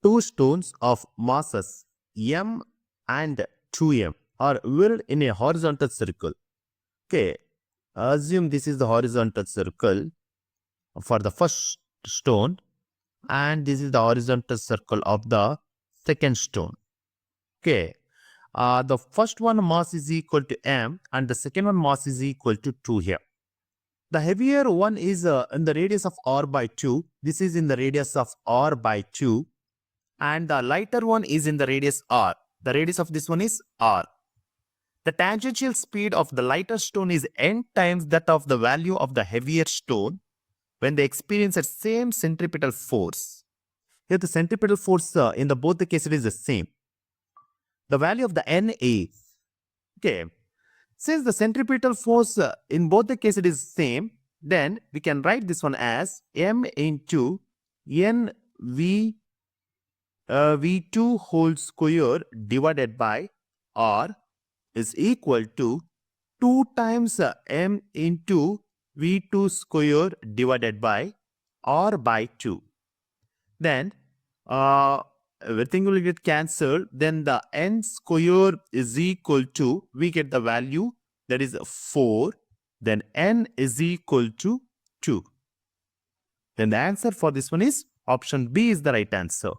two stones of masses m and 2m are whirled in a horizontal circle. Okay, assume this is the horizontal circle for the first stone and this is the horizontal circle of the second stone. Okay, the first one mass is equal to m and the second one mass is equal to 2 here. The heavier one is in the radius of r by 2. This is in the radius of r by 2. And the lighter one is in the radius r. The radius of this one is r. The tangential speed of the lighter stone is n times that of the value of the heavier stone when they experience the same centripetal force. Here the centripetal force in the both the cases is the same. The value of the n is, okay, since the centripetal force in both the cases is same, then we can write this one as m into n v2 whole square divided by r is equal to 2 times m into v2 square divided by r by 2. Then everything will get cancelled. Then the n square is equal to, we get the value that is 4. Then n is equal to 2. Then the answer for this one is option B is the right answer.